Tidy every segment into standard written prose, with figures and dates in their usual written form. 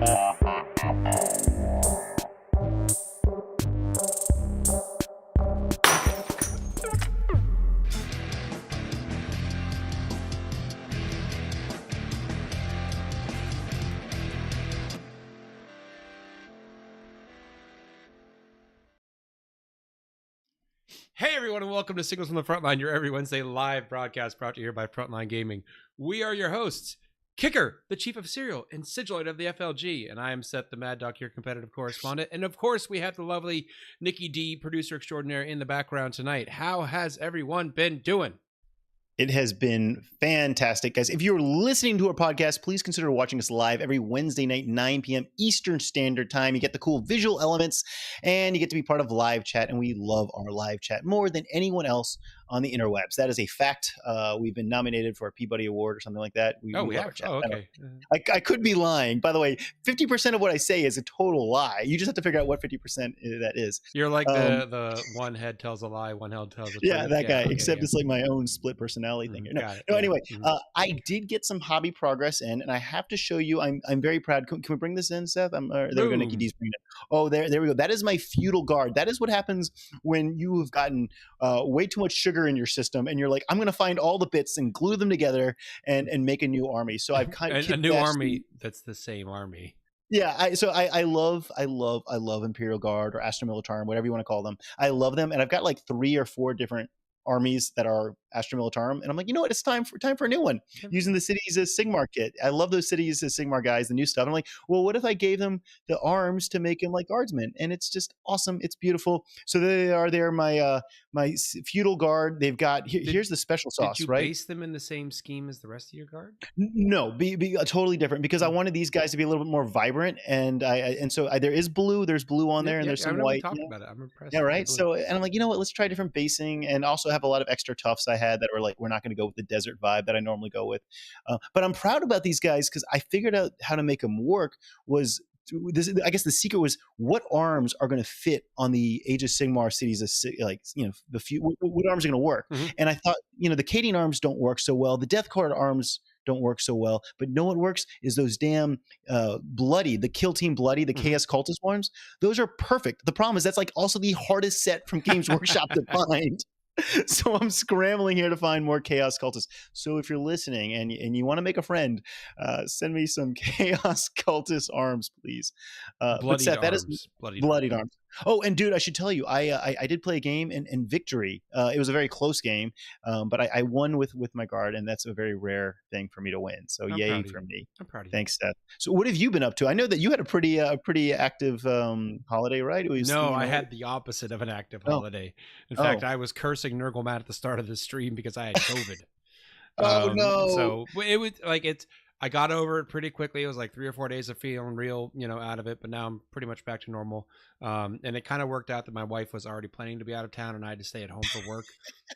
Hey everyone, and welcome to Signals from the Frontline, your every Wednesday live broadcast brought to you here by Frontline Gaming. We are your hosts, Kicker, the Chief of Serial, and Sigilite of the FLG, and I am Seth, the Mad Dok, your competitive correspondent. And of course, we have the lovely Nicky Dee, producer extraordinaire, in the background tonight. How has everyone been doing? It has been fantastic, guys. If you're listening to our podcast, please consider watching us live every Wednesday night, 9 p.m. Eastern Standard Time. You get the cool visual elements, and you get to be part of live chat, and we love our live chat more than anyone else on the interwebs. That is a fact. We've been nominated for a Peabody Award or something like that. We have? Oh, okay. I could be lying. By the way, 50% of what I say is a total lie. You just have to figure out what 50% that is. You're like the one head tells a lie, one head tells a truth. Yeah, that guy, okay, except it's like my own split personality thing. Anyway, I did get some hobby progress in, and I have to show you. I'm very proud. Can we bring this in, Seth? There we go. Nicky Dee's bringing it. Oh, there we go. That is my feudal guard. That is what happens when you have gotten way too much sugar in your system, and you're like, I'm going to find all the bits and glue them together and make a new army. So I've kind of a new army that's the same army. Yeah, I love Imperial Guard or Astra Militarum, whatever you want to call them. I love them, and I've got like 3 or 4 different armies that are Astra Militarum, and I'm like, you know what, it's time for a new one using the Cities as Sigmar kit. I love those Cities as Sigmar guys, the new stuff. I'm like, well, what if I gave them the arms to make them like guardsmen? And it's just awesome. It's beautiful. So they're my feudal guard. They've got here's the special sauce. Did you right? base them in the same scheme as the rest of your guard? No, be totally different, because I wanted these guys to be a little bit more vibrant, and so there is blue. There's blue on there, and there's some white. About it. I'm impressed. Yeah, right. So, and I'm like, you know what? Let's try different basing, and also have a lot of extra toughs I had that were like, we're not going to go with the desert vibe that I normally go with. But I'm proud about these guys because I figured out how to make them work. I guess the secret was what arms are going to fit on the Age of Sigmar Cities, what arms are going to work. Mm-hmm. And I thought, the Cadian arms don't work so well. The Death Guard arms don't work so well, but what works is those damn the Kill Team Bloody, the Chaos Cultist arms. Those are perfect. The problem is that's like also the hardest set from Games Workshop to find. So I'm scrambling here to find more Chaos Cultists. So if you're listening and you want to make a friend, send me some Chaos Cultist arms, please. Bloodied arms. That is bloodied arms. Oh, and dude, I should tell you, I did play a game in victory. It was a very close game, but I won with my guard, and that's a very rare thing for me to win. So yay for me. I'm proud of you. Thanks, Seth. So what have you been up to? I know that you had a pretty active holiday, right? I had the opposite of an active holiday. In fact, I was cursing Nurglemat at the start of the stream because I had COVID. No! So it was like I got over it pretty quickly. It was like 3 or 4 days of feeling real, out of it. But now I'm pretty much back to normal. And it kind of worked out that my wife was already planning to be out of town, and I had to stay at home for work.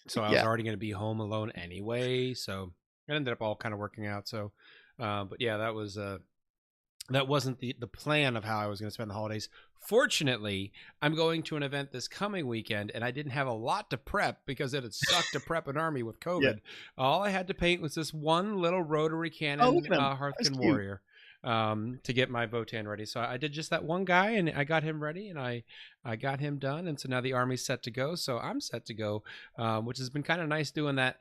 So I was already going to be home alone anyway. So it ended up all kind of working out. So, but yeah, that wasn't the plan of how I was going to spend the holidays. Fortunately, I'm going to an event this coming weekend, and I didn't have a lot to prep because it had sucked to prep an army with COVID. Yeah. All I had to paint was this one little rotary cannon Hearthkin warrior to get my Votann ready. So I did just that one guy, and I got him ready, and I got him done. And so now the army's set to go. So I'm set to go, which has been kind of nice doing that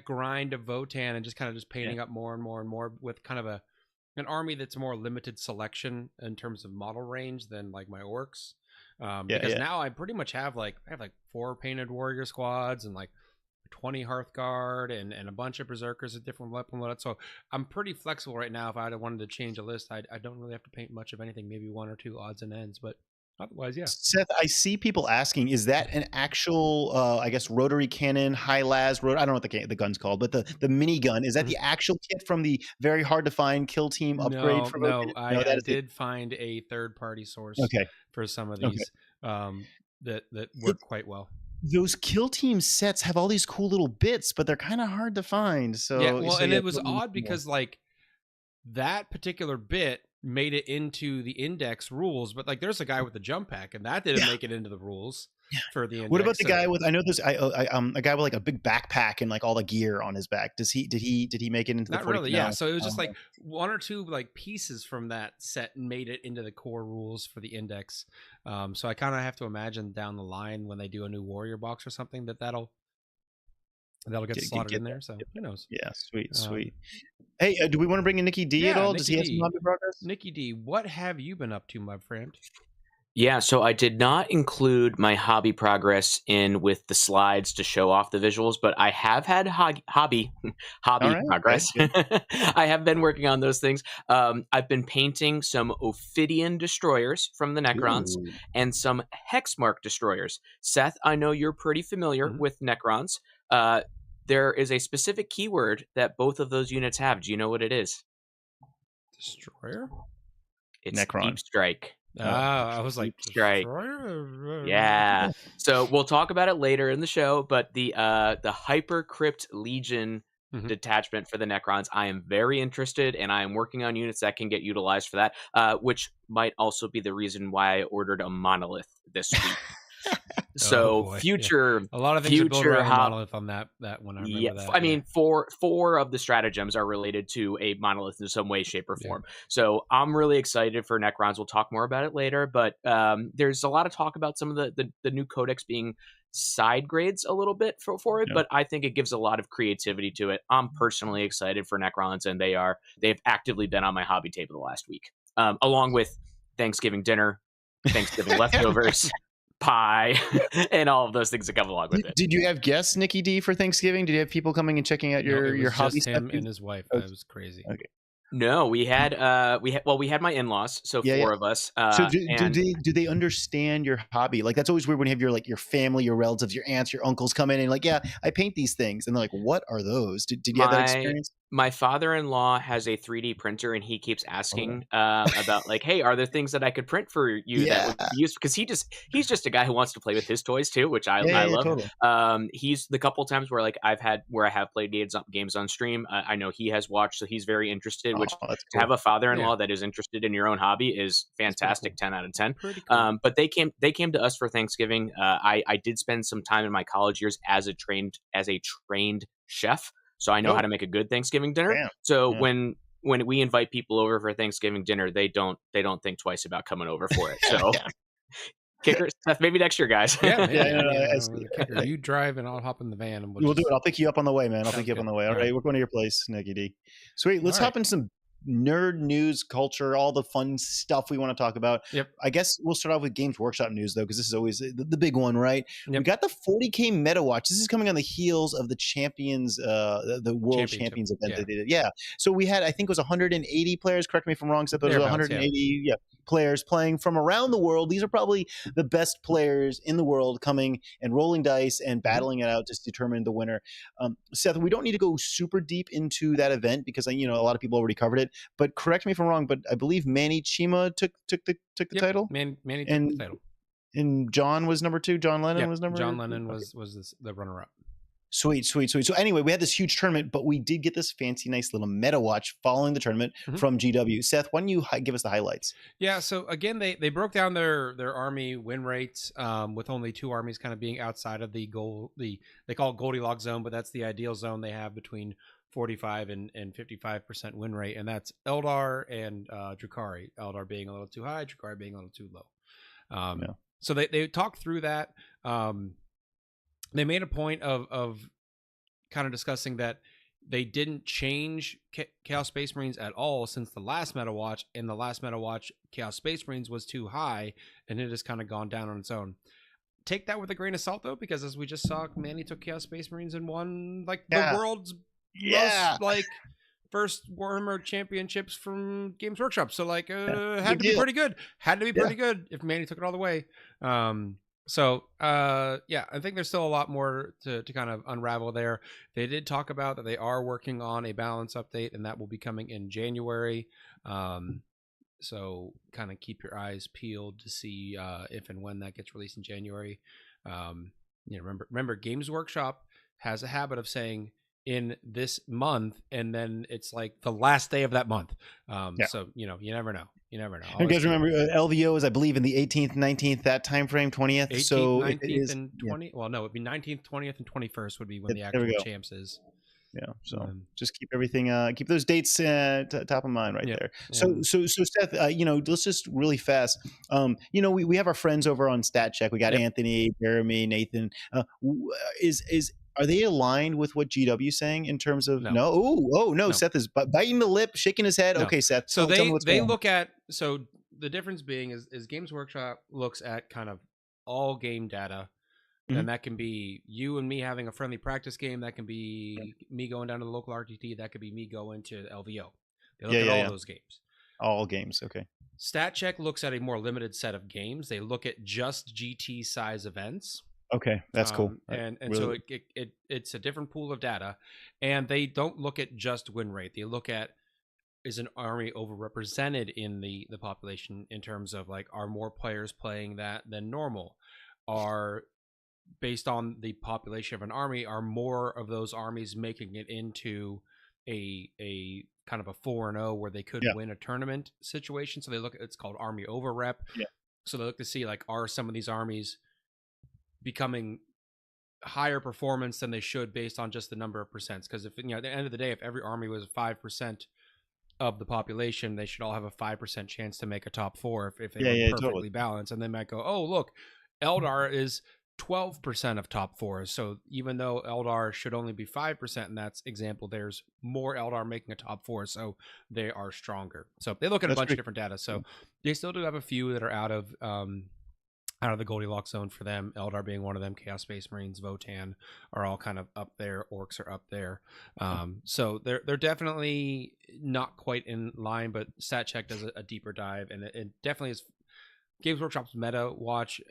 grind of Votann and just kind of just painting up more and more and more with kind of an army that's more limited selection in terms of model range than like my orcs. Because now I pretty much have I have 4 painted warrior squads and like 20 Hearthguard and a bunch of berserkers at different weapon loadouts. So I'm pretty flexible right now. If I wanted to change a list, I don't really have to paint much of anything, maybe 1 or 2 odds and ends, but otherwise, yeah. Seth, I see people asking, is that an actual, rotary cannon, high las? I don't know what the gun's called, but the mini gun, is that the actual kit from the very hard to find Kill Team upgrade? I did find a third-party source for some of these that work quite well. Those Kill Team sets have all these cool little bits, but they're kind of hard to find. It was odd because that particular bit made it into the index rules, but there's a guy with the jump pack, and that didn't make it into the rules. for the index. What about the guy with? I know there's a guy with like a big backpack and like all the gear on his back. Did he make it into the Not 40? really, yeah. So it was just like one or two like pieces from that set made it into the core rules for the index. So I kind of have to imagine down the line when they do a new warrior box or something that'll get slotted in there. So who knows? Yeah, sweet. Hey, do we want to bring in Nicky Dee at all? Does he have some hobby progress? Nicky Dee, what have you been up to, my friend? Yeah, so I did not include my hobby progress in with the slides to show off the visuals, but I have had hobby progress. Okay. I have been working on those things. I've been painting some Ophidian destroyers from the Necrons and some Hexmark destroyers. Seth, I know you're pretty familiar with Necrons. There is a specific keyword that both of those units have. Do you know what it is? Destroyer? It's Necron. Deep Strike. I was like, Strike. Yeah. So we'll talk about it later in the show, but the Hyper Crypt Legion detachment for the Necrons, I am very interested, and I am working on units that can get utilized for that, which might also be the reason why I ordered a monolith this week. So a lot of things are built around monolith on that one. I remember that. I mean, four of the stratagems are related to a monolith in some way, shape, or form. So I'm really excited for Necrons. We'll talk more about it later, but there's a lot of talk about some of the new codex being side grades a little bit for it, but I think it gives a lot of creativity to it. I'm personally excited for Necrons, and they've actively been on my hobby table the last week, along with Thanksgiving dinner, Thanksgiving leftovers, pie, and all of those things that come along with it. Did you have guests, Nicky Dee, for Thanksgiving? Did you have people coming and checking out your hobby stuff? Him and his wife. It was crazy. Okay. No, we had my in-laws, so four of us. So do they understand your hobby? Like, that's always weird when you have your family, your relatives, your aunts, your uncles come in and like, yeah, I paint these things, and they're like, what are those? Did you have that experience? My father-in-law has a 3D printer, and he keeps asking about like, hey, are there things that I could print for you that would be used? Because he's just a guy who wants to play with his toys too, which I love. Totally. He's the couple times where like I have played games on stream. I know he has watched, so he's very interested. Which to have a father-in-law that is interested in your own hobby is fantastic. Cool. 10 out of 10. Cool. But they came to us for Thanksgiving. I did spend some time in my college years as a trained chef. So I know how to make a good Thanksgiving dinner. Damn. So when we invite people over for Thanksgiving dinner, they don't think twice about coming over for it. So kicker, Seth, maybe next year, guys. You drive and I'll hop in the van and we'll do it. I'll pick you up on the way, man. I'll pick you up on the way. All right, we're going to your place, Nicky Dee. Sweet. Let's hop in some nerd news, culture, all the fun stuff we want to talk about. Yep. I guess we'll start off with Games Workshop news, though, because this is always the big one, right? Yep. We got the 40K Meta Watch. This is coming on the heels of the Champions, the World Champions event that they did. Yeah. So we had, I think it was 180 players. Correct me if I'm wrong, Seth, but it was 180 players playing from around the world. These are probably the best players in the world coming and rolling dice and battling it out to determine the winner. Seth, we don't need to go super deep into that event because a lot of people already covered it. But correct me if I'm wrong, but I believe Manny Chima took the title. Manny took the title. And John was number 2. John Lennon was number. John Lennon was the runner-up. Sweet. So anyway, we had this huge tournament, but we did get this fancy, nice little meta watch following the tournament from GW. Seth, why don't you give us the highlights? Yeah. So again, they broke down their army win rates with only 2 armies kind of being outside of they call it Goldilocks zone, but that's the ideal zone they have between 45 and 55% win rate, and that's Eldar and Drukhari. Eldar being a little too high, Drukhari being a little too low. So they talked through that. They made a point of kind of discussing that they didn't change Chaos Space Marines at all since the last Meta Watch. In the last Meta Watch, Chaos Space Marines was too high, and it has kind of gone down on its own. Take that with a grain of salt, though, because as we just saw, Manny took Chaos Space Marines and won the world's most first Warhammer championships from Games Workshop. So had to be pretty good. Had to be pretty good if Manny took it all the way. I think there's still a lot more to kind of unravel there. They did talk about that they are working on a balance update, and that will be coming in January. So kind of keep your eyes peeled to see if and when that gets released in January. Remember, Games Workshop has a habit of saying in this month, and then it's like the last day of that month. So you never know. You never know. You guys remember LVO is, I believe, in the 18th, 19th, that time frame, 20th. 18th, so 19th, and 20th. Well, no, it'd be 19th, 20th, and 21st would be when the actual champs is. Yeah, so just keep everything, keep those dates top of mind there. So Seth, let's just really fast. We have our friends over on Stat Check. We got Anthony, Jeremy, Nathan. Are they aligned with what GW's saying in terms of no? Seth is biting the lip, shaking his head. No. Okay, Seth. So they look at, so the difference being is Games Workshop looks at kind of all game data. And that can be you and me having a friendly practice game. That can be me going down to the local RTT. That could be me going to LVO. They look at all those games. All games, okay. Stat Check looks at a more limited set of games. They look at just GT size events. Okay, that's cool. And really? So it's a different pool of data. And they don't look at just win rate. They look at, is an army overrepresented in the population in terms of like, are more players playing that than normal? Are, based on the population of an army, are more of those armies making it into a kind of a 4-0 where they could win a tournament situation? So they look at, it's called army over rep. So they look to see like, are some of these armies becoming higher performance than they should based on just the number of percents? Because if, at the end of the day, if every army was 5% of the population, they should all have a 5% chance to make a top 4 if they were perfectly balanced. And they might go, oh, look, Eldar is 12% of top 4s. So even though Eldar should only be 5% in that example, there's more Eldar making a top 4, so they are stronger. So they look at a bunch of different data. So they still do have a few that are out of the Goldilocks zone for them. Eldar being one of them. Chaos Space Marines, Votann are all kind of up there. Orcs are up there. So they're definitely not quite in line, but Stat Check does a deeper dive, and it definitely is Games Workshop's meta watch.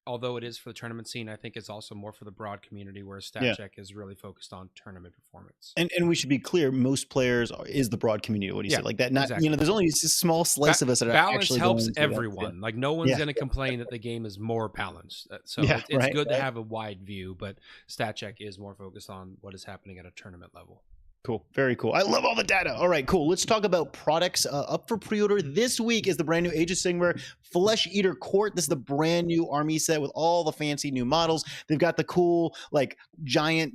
Although it is for the tournament scene, I think it's also more for the broad community, whereas Stat Check is really focused on tournament performance. And we should be clear, most players is the broad community. What do you say? Like that? Not exactly. There's only a small slice of us that are actually helps everyone. Like no one's going to complain that the game is more balanced. So it's good to have a wide view, but Stat Check is more focused on what is happening at a tournament level. Cool. Very cool. I love all the data. All right, cool. Let's talk about products. Up for pre-order this week is the brand new Age of Sigmar Flesh Eater Court. This is the brand new army set with all the fancy new models. They've got the cool, like, giant,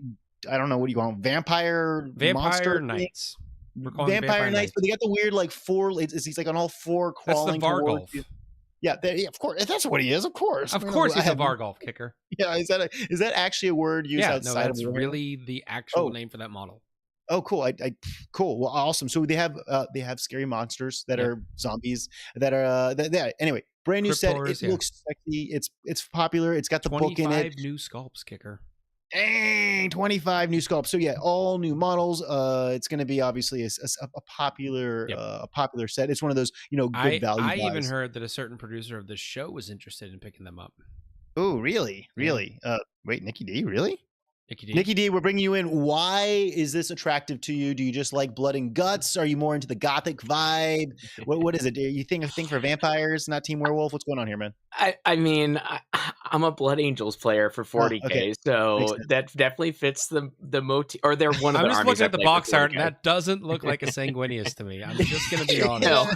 I don't know, what do you call them? Vampire monster Knights. Vampire Knights, but they got the weird, like, he's like on all 4 crawling. That's the Vargolf. Yeah, of course. That's what he is. Of course. Of course, he's a Vargolf kicker. Yeah, is that actually a word used outside that's of really the actual name for that model. Oh, cool! Cool. Well, awesome. So they have scary monsters that are zombies that are anyway. Brand new set. It looks sexy. It's popular. It's got the book in it. 25 new sculpts, kicker. Dang, 25 new sculpts. So all new models. It's going to be obviously a popular set. It's one of those good value. I even heard that a certain producer of the show was interested in picking them up. Oh, really? Really? Wait, Nicky Dee, really? Nicky Dee, we're bringing you in. Why is this attractive to you? Do you just like blood and guts? Are you more into the gothic vibe? What is it? Do you think for vampires, not Team Werewolf? What's going on here, man? I mean, I'm a Blood Angels player for 40K, so that definitely fits the motif. Or they're one of the armies. I'm just looking at the box art, and that doesn't look like a Sanguinius to me. I'm just going to be honest.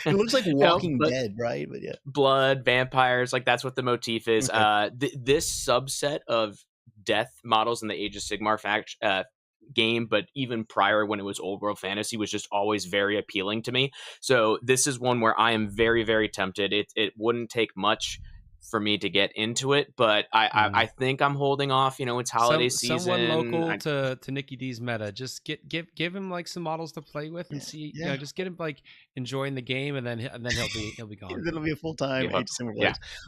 It looks like Walking Dead, right? But blood, vampires, like that's what the motif is. Okay. This subset of death models in the Age of Sigmar game, but even prior when it was old world fantasy, was just always very appealing to me. So this is one where I am very, very tempted. It wouldn't take much for me to get into it, but I think I'm holding off. It's holiday season. Someone local to Nicky Dee's meta. Just give him like some models to play with and see. Just get him like enjoying the game, and then he'll be gone. It'll be a full time.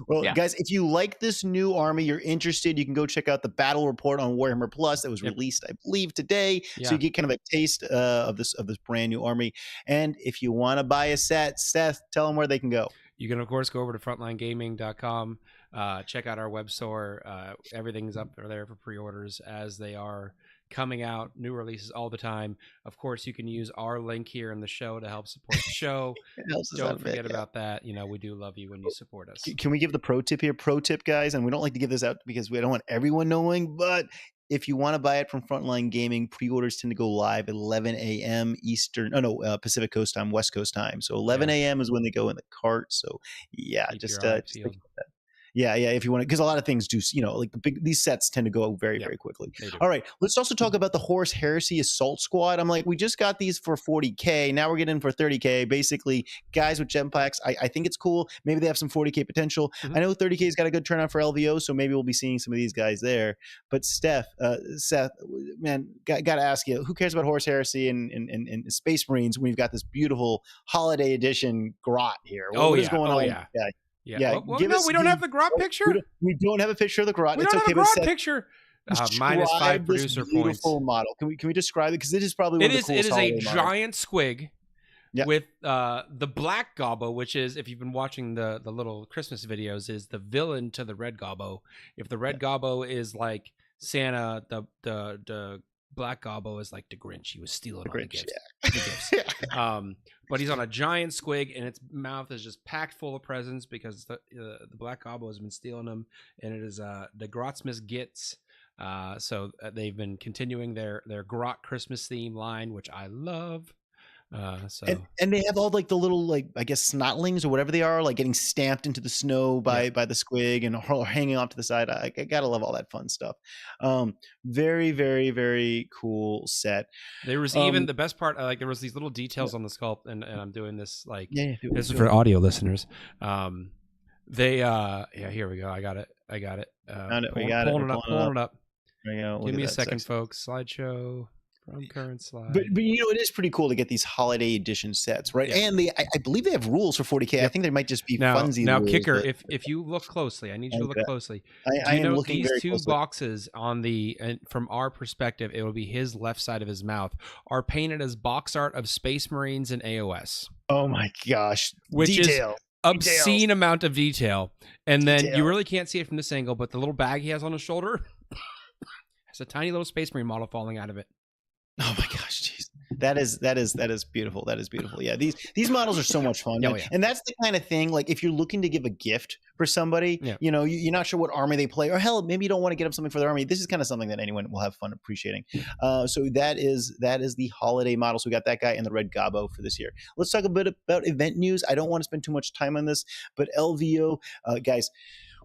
Well, guys, if you like this new army, you're interested, you can go check out the battle report on Warhammer Plus that was released, I believe, today. So you get kind of a taste of this brand new army. And if you want to buy a set, Seth, tell them where they can go. You can, of course, go over to frontlinegaming.com, check out our web store. Everything's up there for pre-orders as they are coming out, new releases all the time. Of course, you can use our link here in the show to help support the show. Don't forget about that. We do love you when you support us. Can we give the pro tip here? Pro tip, guys, and we don't like to give this out because we don't want everyone knowing, but if you want to buy it from Frontline Gaming, pre-orders tend to go live at 11 a.m. Eastern. Pacific Coast time, West Coast time. So 11 a.m. is when they go in the cart. So yeah, Keep just your eye think peeled. about that. Yeah, if you want to, because a lot of things do, like these sets tend to go very, very quickly. All right, let's also talk about the Horus Heresy Assault Squad. I'm like, we just got these for 40K. Now we're getting for 30K. Basically, guys with jetpacks. I think it's cool. Maybe they have some 40K potential. I know 30K's got a good turnout for LVO, so maybe we'll be seeing some of these guys there. But Seth, man, got to ask you, who cares about Horus Heresy and Space Marines when we've got this beautiful holiday edition grot here? What is going on? Yeah. Well, no, we don't have the grot picture. We don't have a picture of the grot. We don't have a grot picture. Minus 5 producer points. Model. Can we describe it? Because it is probably one of the coolest. It is a giant squig Yeah. with the black Gobbo, which is, if you've been watching the little Christmas videos, is the villain to the red Gobbo. If the red Gobbo is like Santa, the black Gobbo is like the Grinch. He was stealing all the gifts. But he's on a giant squig, and its mouth is just packed full of presents because the black Gobbo has been stealing them, and it is the Grotsmith Gits. So they've been continuing their Grot Christmas theme line, which I love. And they have all like the little, like, I guess snotlings or whatever they are, like getting stamped into the snow by the squig and hanging off to the side. I gotta love all that fun stuff. Very, very, very cool set. There was even the best part, like there was these little details on the sculpt, and I'm doing this like this is it. for audio listeners. Here we go. I got it. Pulling it up. Give me a second, folks. Slideshow. From current slide. But it is pretty cool to get these holiday edition sets, right? And I believe they have rules for 40K. I think there might just be funsy now rules. Kicker, if you look closely, I need you to look closely. I am looking these very two closely. boxes on from our perspective, it will be his left side of his mouth, are painted as box art of Space Marines and AOS. Oh my gosh. Which Detail. is obscene amount of detail. And then you really can't see it from this angle, but the little bag he has on his shoulder has a tiny little Space Marine model falling out of it. Oh my gosh, jeez. That is beautiful. That is beautiful. Yeah, these models are so much fun. And that's the kind of thing, like if you're looking to give a gift for somebody, you're not sure what army they play, or hell, maybe you don't want to get them something for their army. This is kind of something that anyone will have fun appreciating. So that is the holiday model. So we got that guy and the red Gobbo for this year. Let's talk a bit about event news. I don't want to spend too much time on this, but LVO, guys,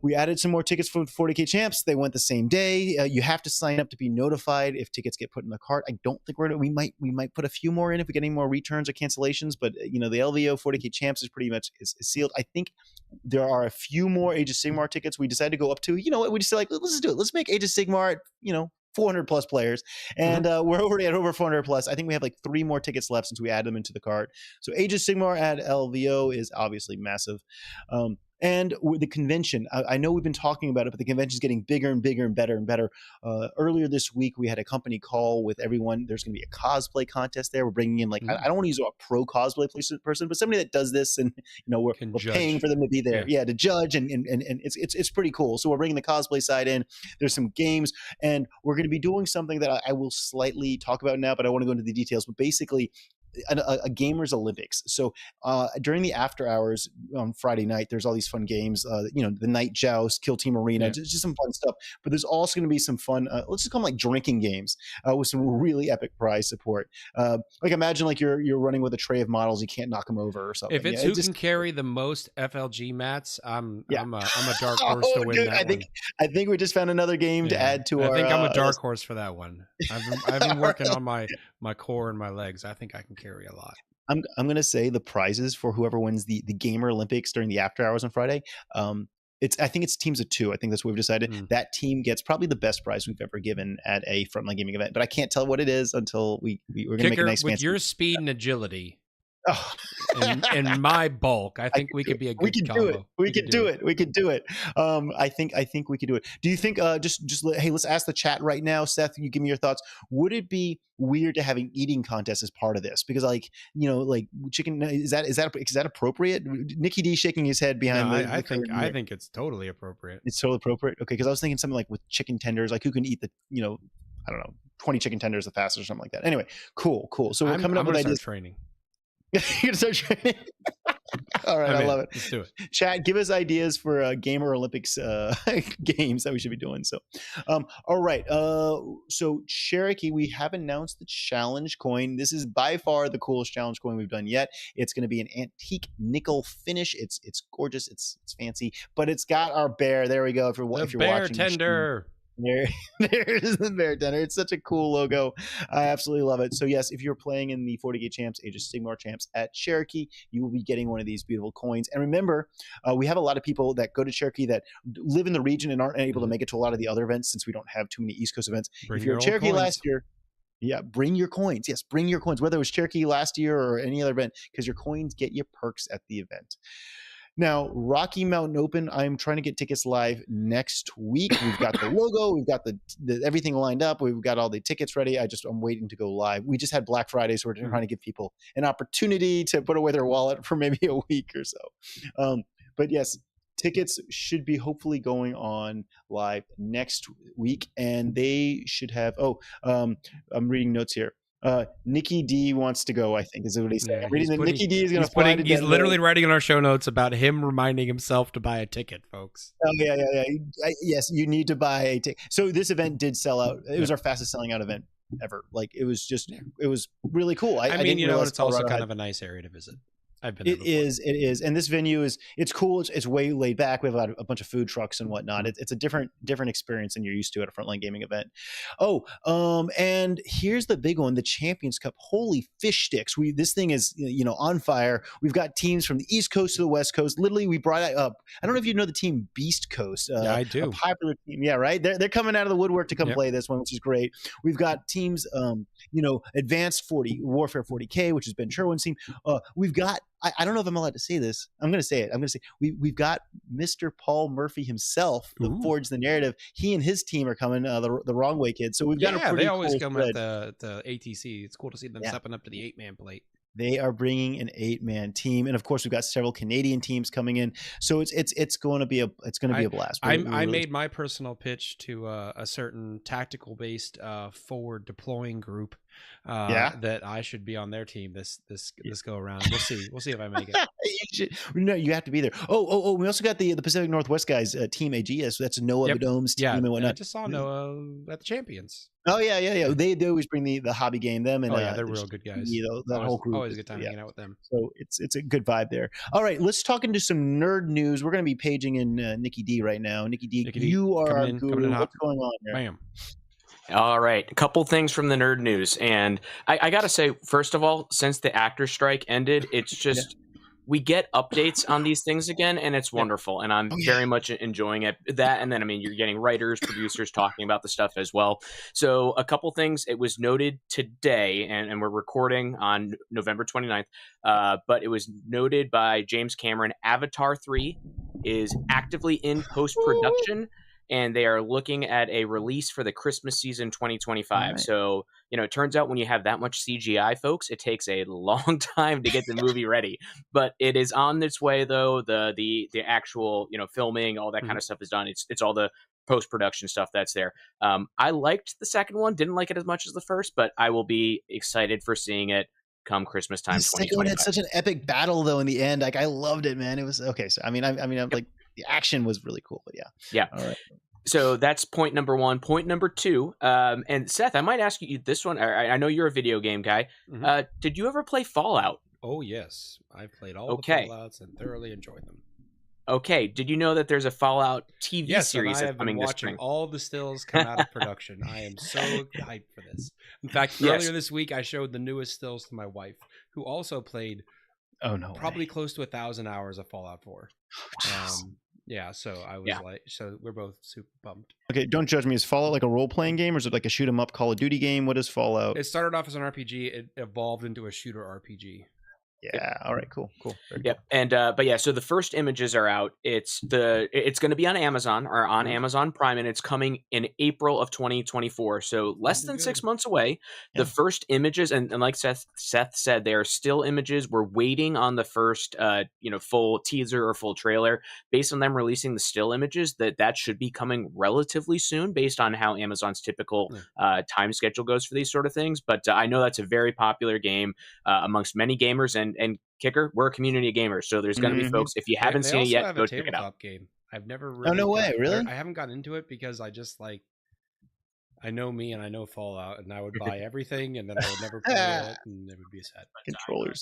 we added some more tickets for 40K champs. They went the same day. You have to sign up to be notified if tickets get put in the cart. I don't think we might put a few more in if we get any more returns or cancellations. But the LVO 40K champs is pretty much is sealed. I think there are a few more Age of Sigmar tickets. We decided to go up to. We just said, like, let's do it. Let's make Age of Sigmar at 400 plus players, and we're already at over 400 plus. I think we have like 3 more tickets left since we added them into the cart. So Age of Sigmar at LVO is obviously massive. And with the convention, I know we've been talking about it, but the convention is getting bigger and bigger and better and better. Earlier this week, we had a company call with everyone. There's going to be a cosplay contest there. We're bringing in, like, I don't want to use a pro cosplay person, but somebody that does this, and we're paying for them to be there, to judge, and it's pretty cool. So we're bringing the cosplay side in. There's some games, and we're going to be doing something that I will slightly talk about now, but I want to go into the details. But basically, a gamers Olympics. So during the after hours on Friday night, there's all these fun games, the night joust, kill team arena, just some fun stuff. But there's also going to be some fun, let's just call them like drinking games with some really epic prize support. Like imagine like you're running with a tray of models, you can't knock them over or something. If it's who can carry the most FLG mats, I'm a dark horse to win that one. I think we just found another game to add to our. I think I'm a dark horse for that one. I've been working on my core and my legs. I think I can carry a lot. I'm going to say the prizes for whoever wins the Gamer Olympics during the after hours on Friday. I think it's teams of 2. I think that's what we've decided. That team gets probably the best prize we've ever given at a Frontline Gaming event, but I can't tell what it is until we're going to make a nice with fancy. Your speed and agility. And my bulk, I think we could be a good combo. We could do it. I think we could do it. Do you think hey, let's ask the chat right now. Seth, you give me your thoughts. Would it be weird to have an eating contest as part of this? Because like chicken, is that appropriate? Nicky Dee shaking his head behind me. I think it's totally appropriate. It's totally appropriate. Okay, because I was thinking something like with chicken tenders, like who can eat the I don't know, 20 chicken tenders the fastest or something like that. Anyway, cool. So we're coming up with ideas. Training. You're gonna start training. All right, I love it. Let's do it. Chat, give us ideas for Gamer Olympics games that we should be doing. So, all right. So Cherokee, we have announced the challenge coin. This is by far the coolest challenge coin we've done yet. It's going to be an antique nickel finish. It's gorgeous. It's fancy, but it's got our bear. There we go. If you're watching, bartender. There's the bear tender. It's such a cool logo. I absolutely love it. So yes, if you're playing in the 40K Champs, Age of Sigmar Champs at Cherokee, you will be getting one of these beautiful coins. And remember, we have a lot of people that go to Cherokee that live in the region and aren't able to make it to a lot of the other events since we don't have too many East Coast events. If you're at Cherokee last year, yeah, bring your coins. Yes, bring your coins, whether it was Cherokee last year or any other event, because your coins get you perks at the event. Now, Rocky Mountain Open, I'm trying to get tickets live next week. We've got the logo, we've got the everything lined up, we've got all the tickets ready. I'm waiting to go live. We just had Black Friday, so we're trying to give people an opportunity to put away their wallet for maybe a week or so. But yes, tickets should be hopefully going on live next week, and they should have. I'm reading notes here. Nicky Dee wants to go, I think, is what he said. Yeah, Nicky Dee is going to fly to He's literally writing in our show notes about him reminding himself to buy a ticket, folks. Oh, yeah. Yes, you need to buy a ticket. So this event did sell out. It was our fastest selling out event ever. Like, it was really cool. I mean, it's also kind of a nice area to visit. I've been. It is, and this venue it's cool. It's way laid back. We have a bunch of food trucks and whatnot. It's a different experience than you're used to at a Frontline Gaming event. And here's the big one: the Champions Cup. Holy fish sticks! This thing is on fire. We've got teams from the East Coast to the West Coast. Literally, we brought it up. I don't know if you know the team Beast Coast. Yeah, I do. A popular team. Yeah, right. They're coming out of the woodwork to come play this one, which is great. We've got teams. Advanced Warfare 40K, which is Ben Sherwin's team. We've got. I don't know if I'm allowed to say this. I'm going to say it. I'm going to say we've got Mr. Paul Murphy himself, the Forge the Narrative. He and his team are coming the wrong way, kids. So we've got a pretty they always cool come thread. at the ATC. It's cool to see them stepping up to the 8-man plate. They are bringing an 8-man team, and of course, we've got several Canadian teams coming in. So it's going to be a blast. I made my personal pitch to a certain tactical based forward deploying group. That I should be on their team this go around. We'll see if I make it. You have to be there. We also got the Pacific Northwest guys, team AGS. That's Noah Bedome's team and whatnot. I just saw Noah at the Champions. Oh yeah. They always bring the hobby game. Them and they're real good guys. That whole group. Always a good time hanging out with them. So it's a good vibe there. All right, let's talk into some nerd news. We're going to be paging in Nicky Dee right now. Nicky Dee, you are our guru. What's going on there? Bam. All right, a couple things from the nerd news, and I gotta say, first of all, since the actor strike ended, it's just we get updates on these things again, and it's wonderful, and I'm very much enjoying it. That, and then you're getting writers, producers talking about the stuff as well. So a couple things. It was noted today, and we're recording on November 29th, but it was noted by James Cameron. Avatar 3 is actively in post-production. And they are looking at a release for the Christmas season 2025. Right. So, it turns out when you have that much CGI, folks, it takes a long time to get the movie ready. But it is on its way, though. The actual, filming, all that kind of stuff is done. It's all the post-production stuff that's there. I liked the second one. Didn't like it as much as the first, but I will be excited for seeing it come Christmas time. The second one had such an epic battle, though, in the end. Like, I loved it, man. It was okay. So, I'm like, the action was really cool, but yeah. All right. So that's point number one. Point number two, and Seth, I might ask you this one. I know you're a video game guy. Mm-hmm. Did you ever play Fallout? Oh, yes. I've played all the Fallouts and thoroughly enjoyed them. Okay. Did you know that there's a Fallout TV series that's coming this watching spring? all the stills come out of production. I am so hyped for this. In fact, earlier this week, I showed the newest stills to my wife, who also played probably close to 1,000 hours of Fallout 4. So I was so we're both super pumped. Okay, don't judge me. Is Fallout like a role-playing game, or is it like a shoot-'em-up Call of Duty game? What is Fallout? It started off as an RPG. It evolved into a shooter RPG. Yeah. All right. Cool. Yep. And so the first images are out. It's going to be on Amazon or on Amazon Prime, and it's coming in April of 2024. So less than 6 months away. Yeah. The first images, and like Seth said, they are still images. We're waiting on the first full teaser or full trailer. Based on them releasing the still images, that should be coming relatively soon, based on how Amazon's typical time schedule goes for these sort of things. But I know that's a very popular game amongst many gamers, and kicker, we're a community of gamers, so there's going to be folks. If you haven't seen it yet, go check it out. Game. I've never really. Oh no way! Really? I haven't gotten into it because I just like. I know me and I know Fallout, and I would buy everything, and then I would never play it, and it would be sad. Controllers.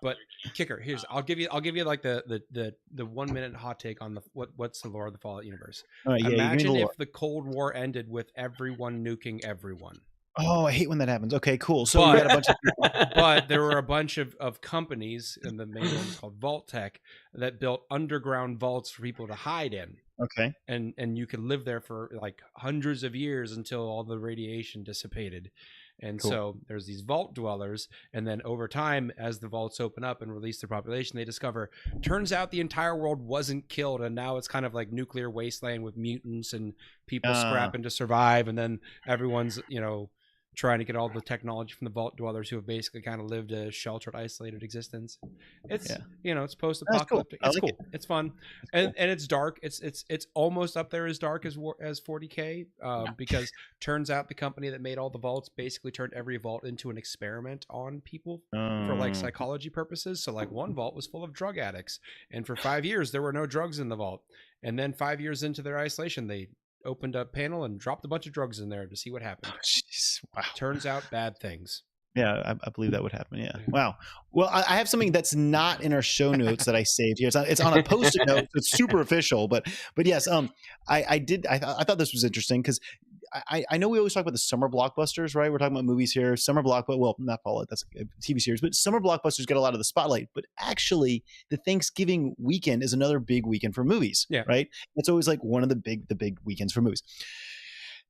But kicker, I'll give you like the 1 minute hot take on what's the lore of the Fallout universe. Imagine if the Cold War ended with everyone nuking everyone. Oh, I hate when that happens. Okay, cool. So we got a bunch of but there were a bunch of companies, and the main one called Vault Tech, that built underground vaults for people to hide in. Okay. And you could live there for like hundreds of years until all the radiation dissipated. And so there's these vault dwellers, and then over time, as the vaults open up and release their population, they discover, turns out the entire world wasn't killed, and now it's kind of like nuclear wasteland with mutants and people scrapping to survive, and then everyone's, trying to get all the technology from the vault dwellers who have basically kind of lived a sheltered, isolated existence. It's it's post-apocalyptic. It's cool. It's fun, and it's dark. It's almost up there as dark as 40K, because turns out the company that made all the vaults basically turned every vault into an experiment on people for like psychology purposes. So like one vault was full of drug addicts, and for 5 years there were no drugs in the vault, and then 5 years into their isolation they opened a panel and dropped a bunch of drugs in there to see what happened. Wow. Turns out bad things. Yeah, I believe that would happen. Yeah. Wow. Well, I have something that's not in our show notes that I saved here. It's on a post-it note. It's super official, but yes, I thought this was interesting because I know we always talk about the summer blockbusters, right? We're talking about movies here. Summer blockbuster, well, not Fallout, that's a TV series, but summer blockbusters get a lot of the spotlight. But actually, the Thanksgiving weekend is another big weekend for movies, right? It's always like one of the big weekends for movies.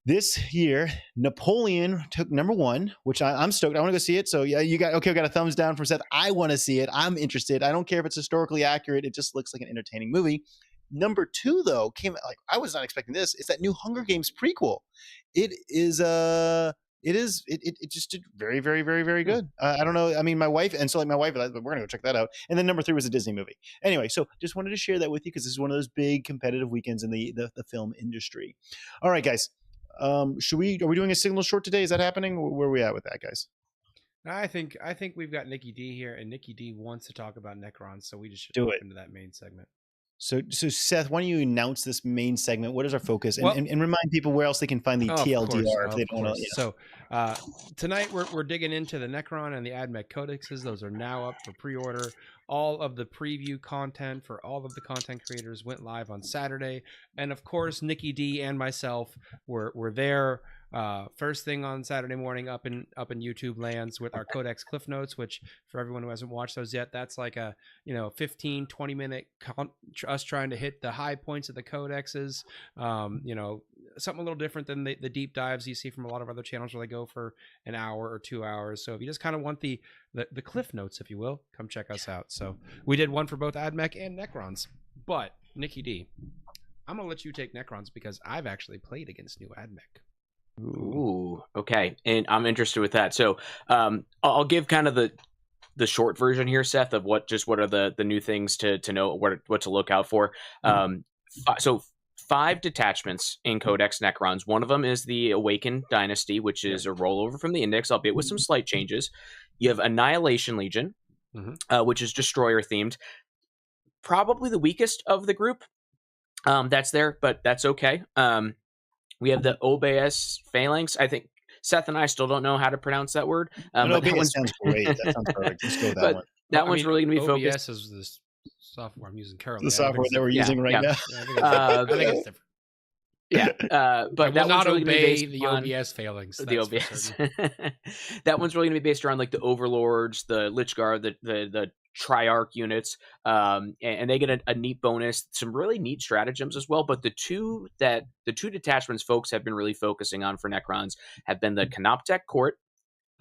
This year, Napoleon took number 1, which I'm stoked. I want to go see it. So yeah, I got a thumbs down from Seth. I want to see it. I'm interested. I don't care if it's historically accurate. It just looks like an entertaining movie. Number 2, though, came like I was not expecting this. It's that new Hunger Games prequel. It just did very, very, very, very good. I don't know. I mean, my wife, we're gonna go check that out. And then number 3 was a Disney movie. Anyway, so just wanted to share that with you because this is one of those big competitive weekends in the film industry. All right, guys. Are we doing a signal short today? Is that happening? Where are we at with that, guys? I think we've got Nicky Dee here, and Nicky Dee wants to talk about Necron, so we just should do jump it into that main segment. So Seth, why don't you announce this main segment? What is our focus? And remind people where else they can find the TLDR if they don't know. So tonight we're digging into the Necron and the Admech codexes. Those are now up for pre-order. All of the preview content for all of the content creators went live on Saturday. And of course, Nicky Dee and myself were there first thing on Saturday morning up in YouTube lands with our Codex Cliff Notes, which for everyone who hasn't watched those yet, that's like a 15-20 minute us trying to hit the high points of the codexes. Something a little different than the deep dives you see from a lot of other channels where they go for an hour or 2 hours. So if you just kind of want the Cliff Notes, if you will, come check us out. So we did one for both Admech and Necrons. But Nicky Dee, I'm gonna let you take Necrons because I've actually played against new Admech. Ooh, okay, and I'm interested with that. So I'll give kind of the short version here, Seth, of what are the new things to know, what to look out for. So 5 detachments in Codex Necrons. One of them is the Awakened Dynasty, which is a rollover from the Index, albeit with some slight changes. You have Annihilation Legion, which is Destroyer themed. Probably the weakest of the group that's there, but that's okay. We have the OBS Phalanx. I think Seth and I still don't know how to pronounce that word. But that one sounds great. That sounds perfect. Let's go with that one. That one's really going to be OBS focused. is this software I'm using currently. The software that we're using right now. I think it's different. Yeah, but that not really obey the OBS Phalanx. The OBS. That one's really going to be based around like the Overlords, the Lich Guard, the Triarch units, and they get a neat bonus, some really neat stratagems as well. But the two detachments folks have been really focusing on for Necrons have been the Canoptek Court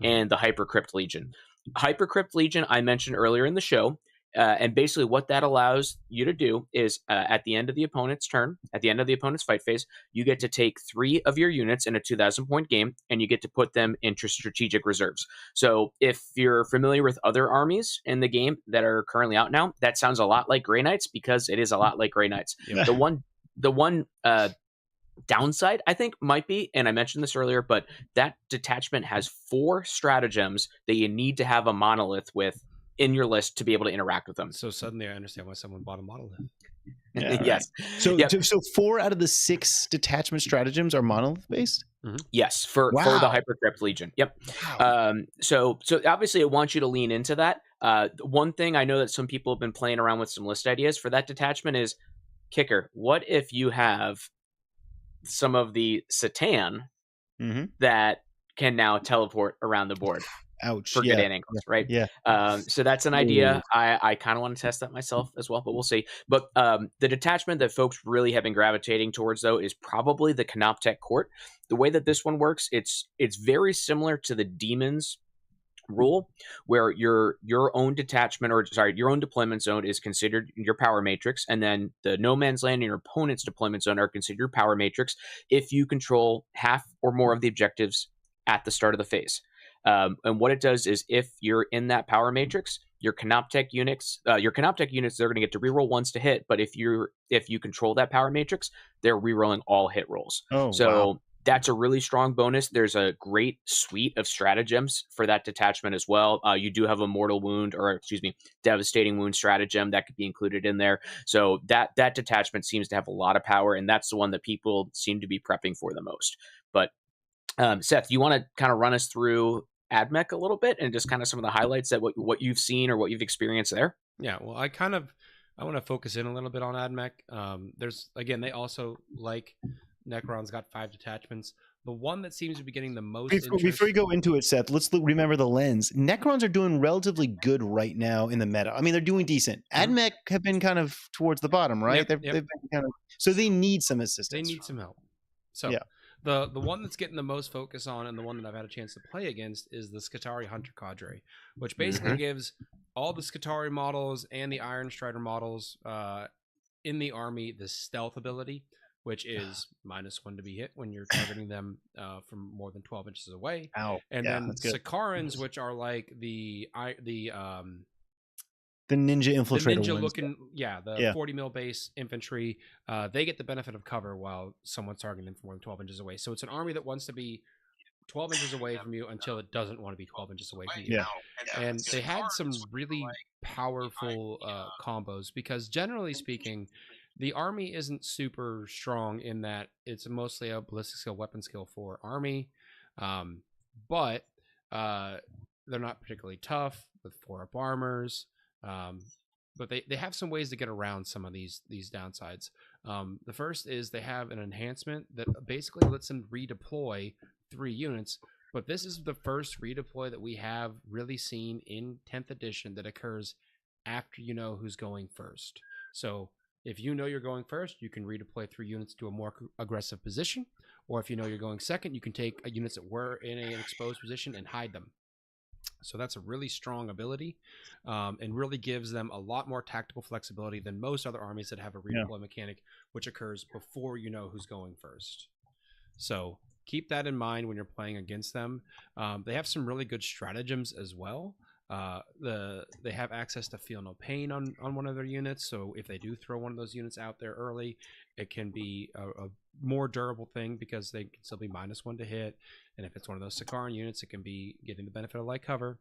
and the Hypercrypt Legion. Hypercrypt Legion I mentioned earlier in the show. And basically what that allows you to do is at the end of the opponent's turn, at the end of the opponent's fight phase, you get to take 3 of your units in a 2,000-point game, and you get to put them into strategic reserves. So if you're familiar with other armies in the game that are currently out now, that sounds a lot like Grey Knights because it is a lot like Grey Knights. Yeah. The one downside, I think, might be, and I mentioned this earlier, but that detachment has 4 stratagems that you need to have a monolith with in your list to be able to interact with them. So suddenly I understand why someone bought a monolith. Yeah, yes. Right. So 4 out of the 6 detachment stratagems are monolith based. Mm-hmm. Yes, for the Hypercrypt Legion. Yep. Wow. So obviously it wants you to lean into that. One thing I know that some people have been playing around with some list ideas for that detachment is kicker. What if you have some of the Satan that can now teleport around the board? Ouch. For good and angles, right? Yeah. So that's an idea. I kind of want to test that myself as well, but we'll see. But the detachment that folks really have been gravitating towards, though, is probably the Canoptek Court. The way that this one works, it's very similar to the Demons rule, where your own detachment, or sorry, your own deployment zone is considered your power matrix, and then the no man's land and your opponent's deployment zone are considered your power matrix if you control half or more of the objectives at the start of the phase. And what it does is, if you're in that power matrix, your Canoptek units, they're going to get to reroll once to hit. But if you control that power matrix, they're rerolling all hit rolls. That's a really strong bonus. There's a great suite of stratagems for that detachment as well. You do have a devastating wound stratagem that could be included in there. So that detachment seems to have a lot of power, and that's the one that people seem to be prepping for the most. But Seth, you want to kind of run us through Admech a little bit and just kind of some of the highlights that what you've seen or what you've experienced there? Yeah, well, I want to focus in a little bit on Admech. There's, again, they also, like Necron's, got 5 detachments. The one that seems to be getting the most before you go into it, Seth, let's remember the lens. Necrons are doing relatively good right now in the meta. I mean, they're doing decent. Admech have been kind of towards the bottom, right? They've been kind of, so they need some assistance. They need some help. So yeah. The one that's getting the most focus on, and the one that I've had a chance to play against, is the Skitarii Hunter Cadre, which basically gives all the Skitarii models and the Iron Strider models in the army the stealth ability, which is -1 to be hit when you're targeting them from more than 12 inches away. And then Sicarans, which are like the ninja infiltrator, the ninja looking, the 40 mil base infantry, they get the benefit of cover while someone's targeting them from more than 12 inches away. So it's an army that wants to be 12 inches away from you until it doesn't want to be 12 inches away from you. And they had some really powerful combos, because generally speaking, the army isn't super strong in that it's mostly a ballistic skill, weapon skill for army, but they're not particularly tough with 4-up armors. But they have some ways to get around some of these downsides. The first is they have an enhancement that basically lets them redeploy 3 units. But this is the first redeploy that we have really seen in 10th edition that occurs after you know who's going first. So if you know you're going first, you can redeploy 3 units to a more aggressive position. Or if you know you're going second, you can take units that were in an exposed position and hide them. So that's a really strong ability, and really gives them a lot more tactical flexibility than most other armies that have a redeploy mechanic, which occurs before you know who's going first. So keep that in mind when you're playing against them. They have some really good stratagems as well. They have access to Feel No Pain on one of their units, so if they do throw one of those units out there early, it can be a more durable thing because they can still be -1 to hit. And if it's one of those Sicaran units, it can be getting the benefit of light cover.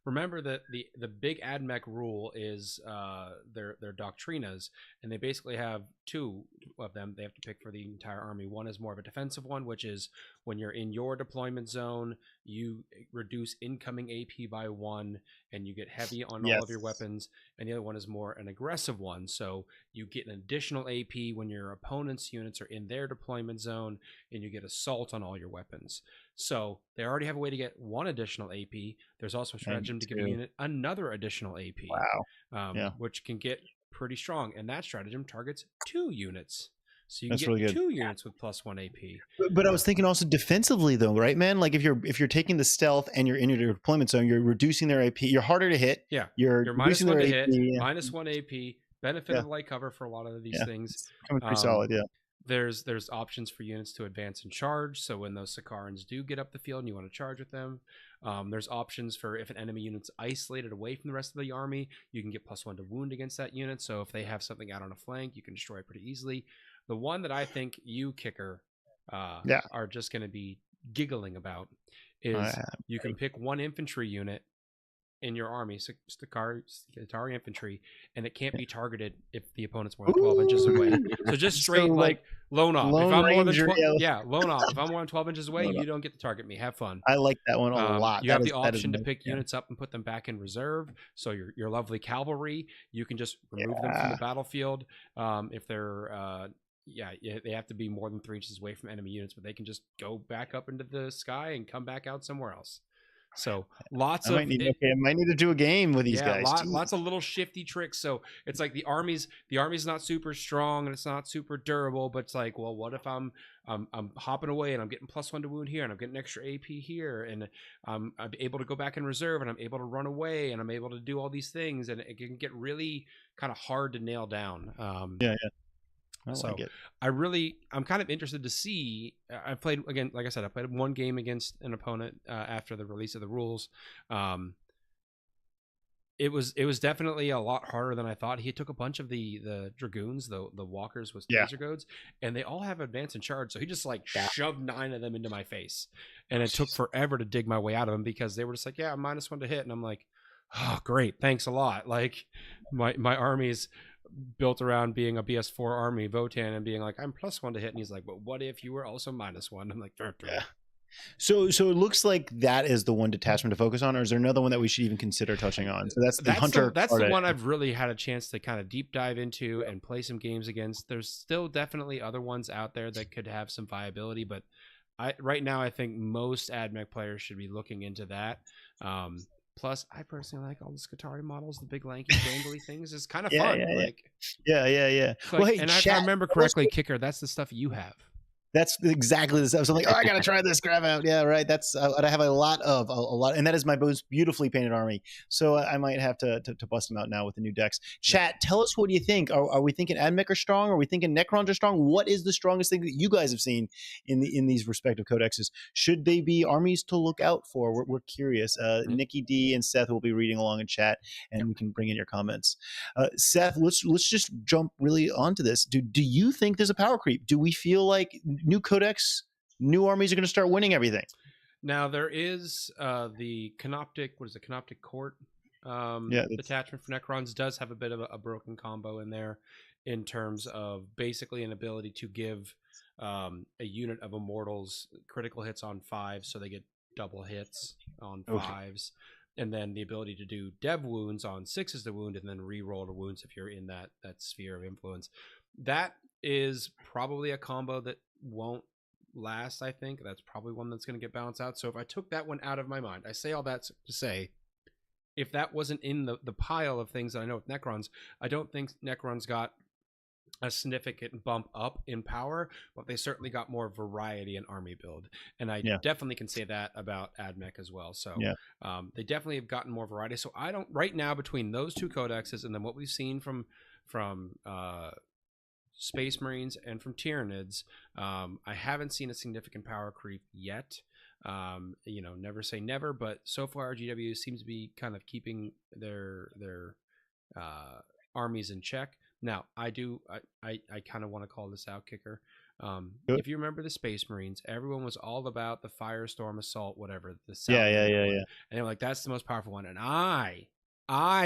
Remember that the big Admech rule is their doctrinas, and they basically have 2 of them they have to pick for the entire army. One is more of a defensive one, which is when you're in your deployment zone, you reduce incoming AP by 1, and you get heavy on all of your weapons. And the other one is more an aggressive one, so you get an additional AP when your opponent's units are in their deployment zone, and you get assault on all your weapons. So they already have a way to get 1 additional AP. There's also a stratagem to give a unit another additional AP, which can get pretty strong. And that stratagem targets 2 units. So you can get really 2 units with +1 AP. But I was thinking also defensively, though, right, man? Like if you're taking the stealth and you're in your deployment zone, you're reducing their AP. You're harder to hit. Yeah, you're -1 to hit, -1 AP. Benefit of light cover for a lot of these things. It's coming pretty solid. There's options for units to advance and charge. So when those Sicarans do get up the field and you want to charge with them, there's options for if an enemy unit's isolated away from the rest of the army, you can get +1 to wound against that unit. So if they have something out on a flank, you can destroy it pretty easily. The one that I think you, Kicker, are just going to be giggling about is you can pick 1 infantry unit in your army, Skitarii infantry, and it can't be targeted if the opponent's more than 12 inches away. So just straight lone off. If I'm more than 12, lone off. If I'm more than 12 inches away, you don't get to target me. Have fun. I like that one a lot. You have the option to pick units up and put them back in reserve. So your lovely cavalry, you can just remove them from the battlefield. If they're they have to be more than 3 inches away from enemy units, but they can just go back up into the sky and come back out somewhere else. So I might need to do a game with these guys. Lots of little shifty tricks. So it's like the army's not super strong and it's not super durable, but it's like, well, what if I'm hopping away and I'm getting +1 to wound here and I'm getting extra AP here and I'm able to go back in reserve and I'm able to run away and I'm able to do all these things, and it can get really kind of hard to nail down. I'm kind of interested to see. I played again, like I said, I played one game against an opponent after the release of the rules. It was definitely a lot harder than I thought. He took a bunch of the dragoons, the walkers with laser goads, and they all have advance and charge. So he just shoved 9 of them into my face, and it took forever to dig my way out of them because they were just like, yeah, I'm -1 to hit, and I'm like, oh, great, thanks a lot. Like my army's built around being a BS4 army, Votan, and being like, I'm +1 to hit, and he's like, but what if you were also -1? I'm like, yeah. So it looks like that is the one detachment to focus on, or is there another one that we should even consider touching on? So that's the hunter. That's the one I've really had a chance to kind of deep dive into and play some games against. There's still definitely other ones out there that could have some viability, but right now I think most Admech players should be looking into that. Plus, I personally like all the Skitarii models, the big lanky dangly things. It's kind of fun. Yeah. Well, hey, and if I remember correctly, Kicker, that's the stuff you have. That's exactly this. I was like, oh, I got to try this, grab out. Yeah, right. That's what I have a lot, and that is my most beautifully painted army. So I might have to bust them out now with the new decks. Chat, tell us, what do you think? Are we thinking Admech are strong? Are we thinking Necrons are strong? What is the strongest thing that you guys have seen in these respective codexes? Should they be armies to look out for? We're curious. Nicky Dee and Seth will be reading along in chat, and we can bring in your comments. Seth, let's just jump really onto this. Do you think there's a power creep? Do we feel like new codex, new armies are going to start winning everything? Now there is the Canoptek Court detachment for Necrons does have a bit of a broken combo in there in terms of basically an ability to give a unit of immortals critical hits on 5, so they get double hits on 5s, and then the ability to do dev wounds on 6s to wound, and then re-roll the wounds if you're in that sphere of influence. That is probably a combo that won't last. I think that's probably one that's going to get balanced out. So if I took that one out of my mind, I say all that to say, if that wasn't in the pile of things that I know with Necrons, I don't think Necrons got a significant bump up in power, but they certainly got more variety in army build. And I definitely can say that about Admech as well. So they definitely have gotten more variety. So I don't, right now, between those two codexes and then what we've seen from Space Marines and from Tyranids, I haven't seen a significant power creep yet. Never say never, but so far GW seems to be kind of keeping their armies in check. Now, I kind of want to call this out, Kicker. If you remember the Space Marines, everyone was all about the Firestorm Assault, whatever. And they're like, that's the most powerful one. And I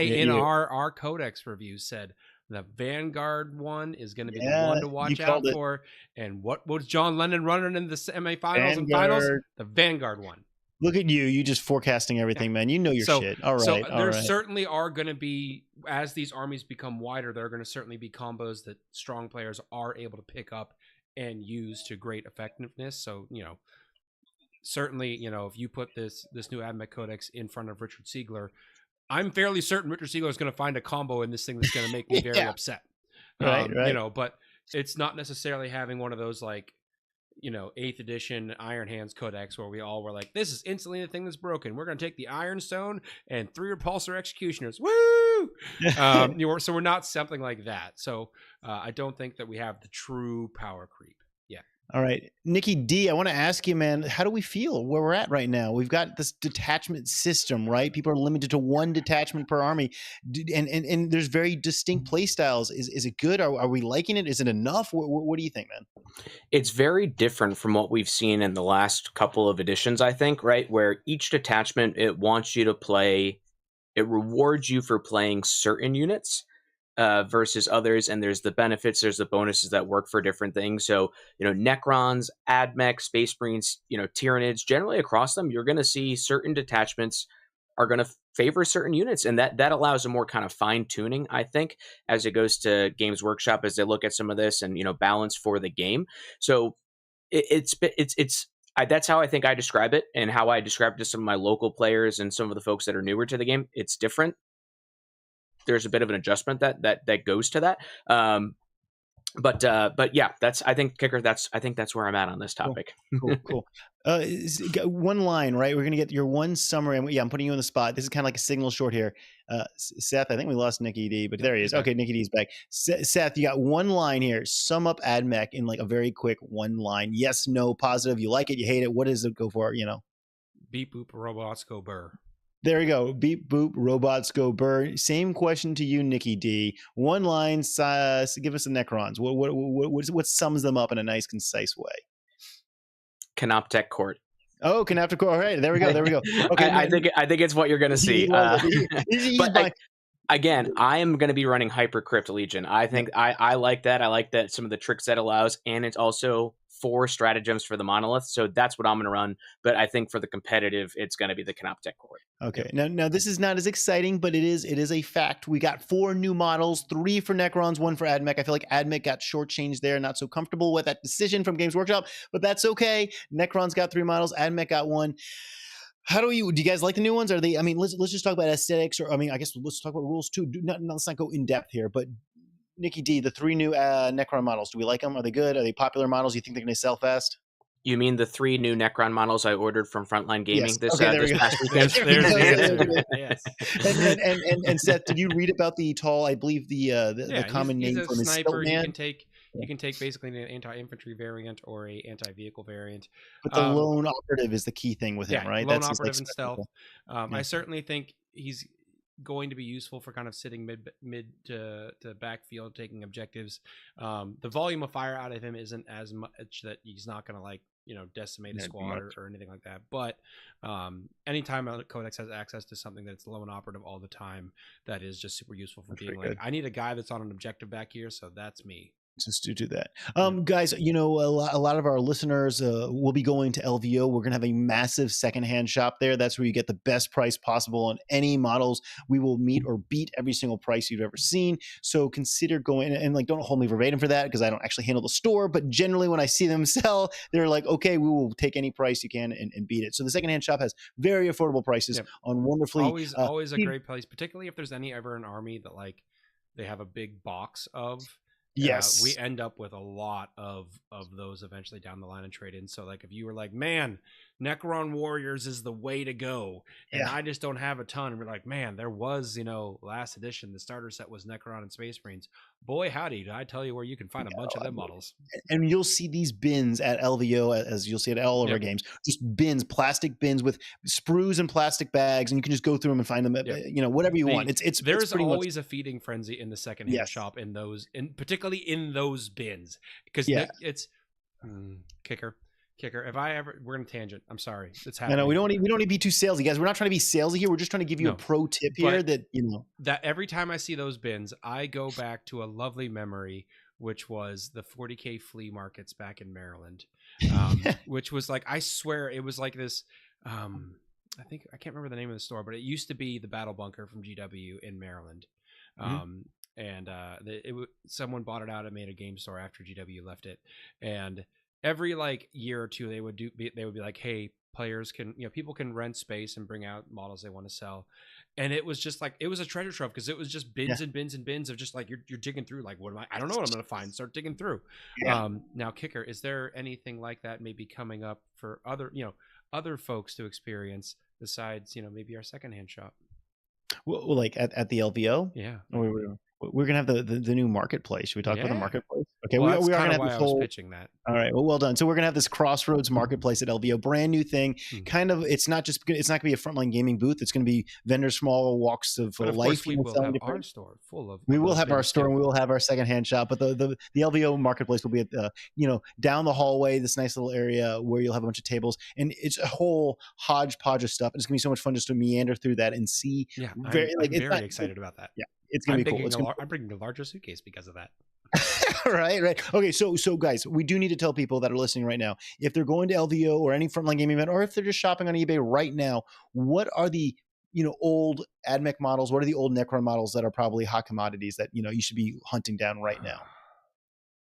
in our Codex review said, the Vanguard one is going to be the one to watch out for. And what was John Lennon running in the semifinals and finals? The Vanguard one. Look at you. You just forecasting everything, man. You know your shit. All right. So there certainly are going to be, as these armies become wider, there are going to certainly be combos that strong players are able to pick up and use to great effectiveness. So, certainly, if you put this new Admech Codex in front of Richard Siegler, I'm fairly certain Richard Siegler is going to find a combo in this thing that's going to make me very upset. Right. But it's not necessarily having one of those 8th edition Iron Hands Codex where we all were like, this is instantly the thing that's broken. We're going to take the Iron Stone and 3 Repulsor Executioners. Woo! So we're not something like that. So I don't think that we have the true power creep. All right. Nicky Dee, I want to ask you, man, how do we feel where we're at right now? We've got this detachment system, right? People are limited to 1 detachment per army. And there's very distinct play styles. Is it good? Are we liking it? Is it enough? What do you think, man? It's very different from what we've seen in the last couple of editions, I think, right? Where each detachment, it wants you to play it rewards you for playing certain units versus others, and there's the benefits, there's the bonuses that work for different things. So, Necrons, Admech, Space Marines, Tyranids, generally across them, you're going to see certain detachments are going to favor certain units, and that allows a more kind of fine tuning, I think, as it goes to Games Workshop as they look at some of this and balance for the game. So that's how I think I describe it, and how I describe it to some of my local players and some of the folks that are newer to the game. It's different. There's a bit of an adjustment that goes to that. But yeah, I think Kicker. I think that's where I'm at on this topic. Cool. One line, right? We're gonna get your one summary. And I'm putting you on the spot. This is kind of like a signal short here. Seth, I think we lost Nicky Dee, but there he is. Okay, Nicky Dee's back. Seth, you got one line here. Sum up Admech in like a very quick one line. Yes, no, positive. You like it, you hate it. What does it go for? Beep boop, robots go burr. There we go. Beep, boop, robots go burr. Same question to you, Nicky Dee. One line, give us the Necrons. What sums them up in a nice, concise way? Canoptek Court. Oh, Canoptek Court. All right, there we go. Okay, I think it's what you're going to see. Again, I am going to be running Hypercrypt Legion. I think I like that. I like that some of the tricks that allows, and it's also 4 stratagems for the monolith. So that's what I'm going to run. But I think for the competitive, it's going to be the Canoptek Court. Okay. Now this is not as exciting, but it is a fact. We got 4 new models, 3 for Necrons, 1 for Admech. I feel like Admech got shortchanged there. Not so comfortable with that decision from Games Workshop, but that's okay. Necrons got 3 models, Admech got 1. Do you guys like the new ones? Are they? I mean, let's just talk about aesthetics, or I guess let's talk about rules too. Let's not go in depth here, but Nicky Dee, the 3 new Necron models, do we like them? Are they good? Are they popular models? You think they're going to sell fast? You mean the 3 new Necron models I ordered from Frontline Gaming this past weekend? Yes. And Seth, did you read about the tall? I believe the common name for him is sniper. Man? You can take basically an anti-infantry variant or a anti-vehicle variant. But the lone operative is the key thing with him, right? Lone operative and stealth. I certainly think he's going to be useful for kind of sitting mid to backfield, taking objectives. The volume of fire out of him isn't as much that he's not going to decimate a squad or anything like that. But anytime a codex has access to something that's lone operative all the time, that is just super useful for being like, I need a guy that's on an objective back here, so that's me. Just to do that. Guys, a lot of our listeners will be going to LVO. We're going to have a massive secondhand shop there. That's where you get the best price possible on any models. We will meet or beat every single price you've ever seen. So consider going, and don't hold me verbatim for that because I don't actually handle the store, but generally when I see them sell, they're like, okay, we will take any price you can and beat it. So the secondhand shop has very affordable prices on wonderfully. Always a great place, particularly if there's ever an army that they have a big box of. Yes, we end up with a lot of those eventually down the line and trade in. So if you were like, man, Necron Warriors is the way to go, and I just don't have a ton, and we're like, man, there was last edition the starter set was Necron and Space Marines. Boy howdy, did I tell you where you can find a bunch of them models. And you'll see these bins at LVO, as you'll see at all of our games, just bins, plastic bins with sprues and plastic bags, and you can just go through them and find them whatever you want. There's always a feeding frenzy in the secondhand shop in those, particularly in those bins, because it's Kicker. If we're gonna tangent. I'm sorry, it's happening. No, we don't need to be too salesy, guys. We're not trying to be salesy here. We're just trying to give you a pro tip here that every time I see those bins, I go back to a lovely memory, which was the 40K flea markets back in Maryland, which was like, I swear it was like this. I can't remember the name of the store, but it used to be the Battle Bunker from GW in Maryland. And someone bought it out and made a game store after GW left it, and every year or two they would be like, hey, players can people can rent space and bring out models they want to sell, and it was just it was a treasure trove because it was just bins and bins and bins of just you're digging through what am I don't know what I'm gonna find, start digging through. Now Kicker, is there anything like that maybe coming up for other folks to experience besides maybe our secondhand shop? Well, at the LVO, we're gonna have the new marketplace. Should we talk about the marketplace? Okay, well, we are going to have why this I was whole pitching that. All right, well done. So we're gonna have this Crossroads Marketplace at LVO, brand new thing. Kind of, it's not gonna be a Frontline Gaming booth. It's gonna be vendors from all walks of But of life. course, we will have our store full of. We will have our store, and we will have our secondhand shop. But the LVO Marketplace will be at the down the hallway, this nice little area where you'll have a bunch of tables, and it's a whole hodgepodge of stuff. It's gonna be so much fun just to meander through that and see. Yeah, I'm very excited about that. Yeah, it's gonna be cool. I'm bringing a larger suitcase because of that. right. Okay, so guys, we do need to tell people that are listening right now, if they're going to LVO or any Frontline Gaming event, or if they're just shopping on eBay right now, what are the old Admech models? What are the old Necron models that are probably hot commodities that you should be hunting down right now?